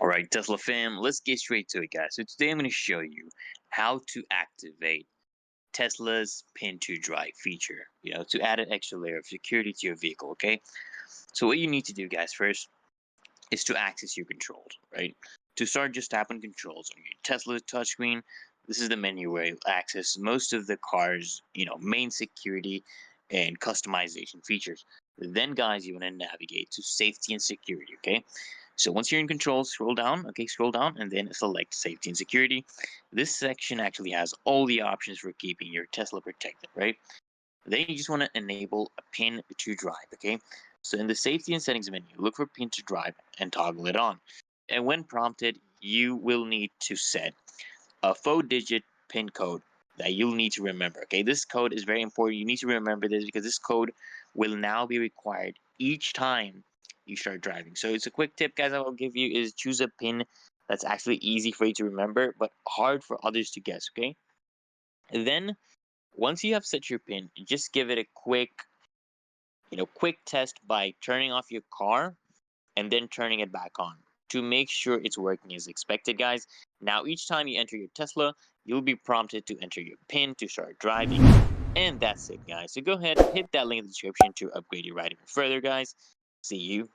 All right, Tesla fam, let's get straight to it, guys. So today I'm going to show you how to activate Tesla's Pin to Drive feature, to add an extra layer of security to your vehicle, okay? So what you need to do, guys, first is to access your controls, right? To start, just tap on controls on your Tesla touchscreen. This is the menu where you access most of the car's, main security and customization features. Then, guys, you want to navigate to safety and security, okay? So once you're in control, scroll down, and then select safety and security. This section actually has all the options for keeping your Tesla protected, right? Then you just want to enable a pin to drive, okay? So in the safety and settings menu, look for pin to drive and toggle it on. And when prompted, you will need to set a 4-digit pin code that you'll need to remember, okay? This code is very important. You need to remember this because this code will now be required each time you start driving. So it's a quick tip, guys, I will give you is choose a pin that's actually easy for you to remember, but hard for others to guess, okay? And then once you have set your pin, just give it a quick test by turning off your car and then turning it back on to make sure it's working as expected, guys. Now, each time you enter your Tesla, you'll be prompted to enter your PIN to start driving. And that's it, guys. So go ahead, hit that link in the description to upgrade your ride even further, guys. See you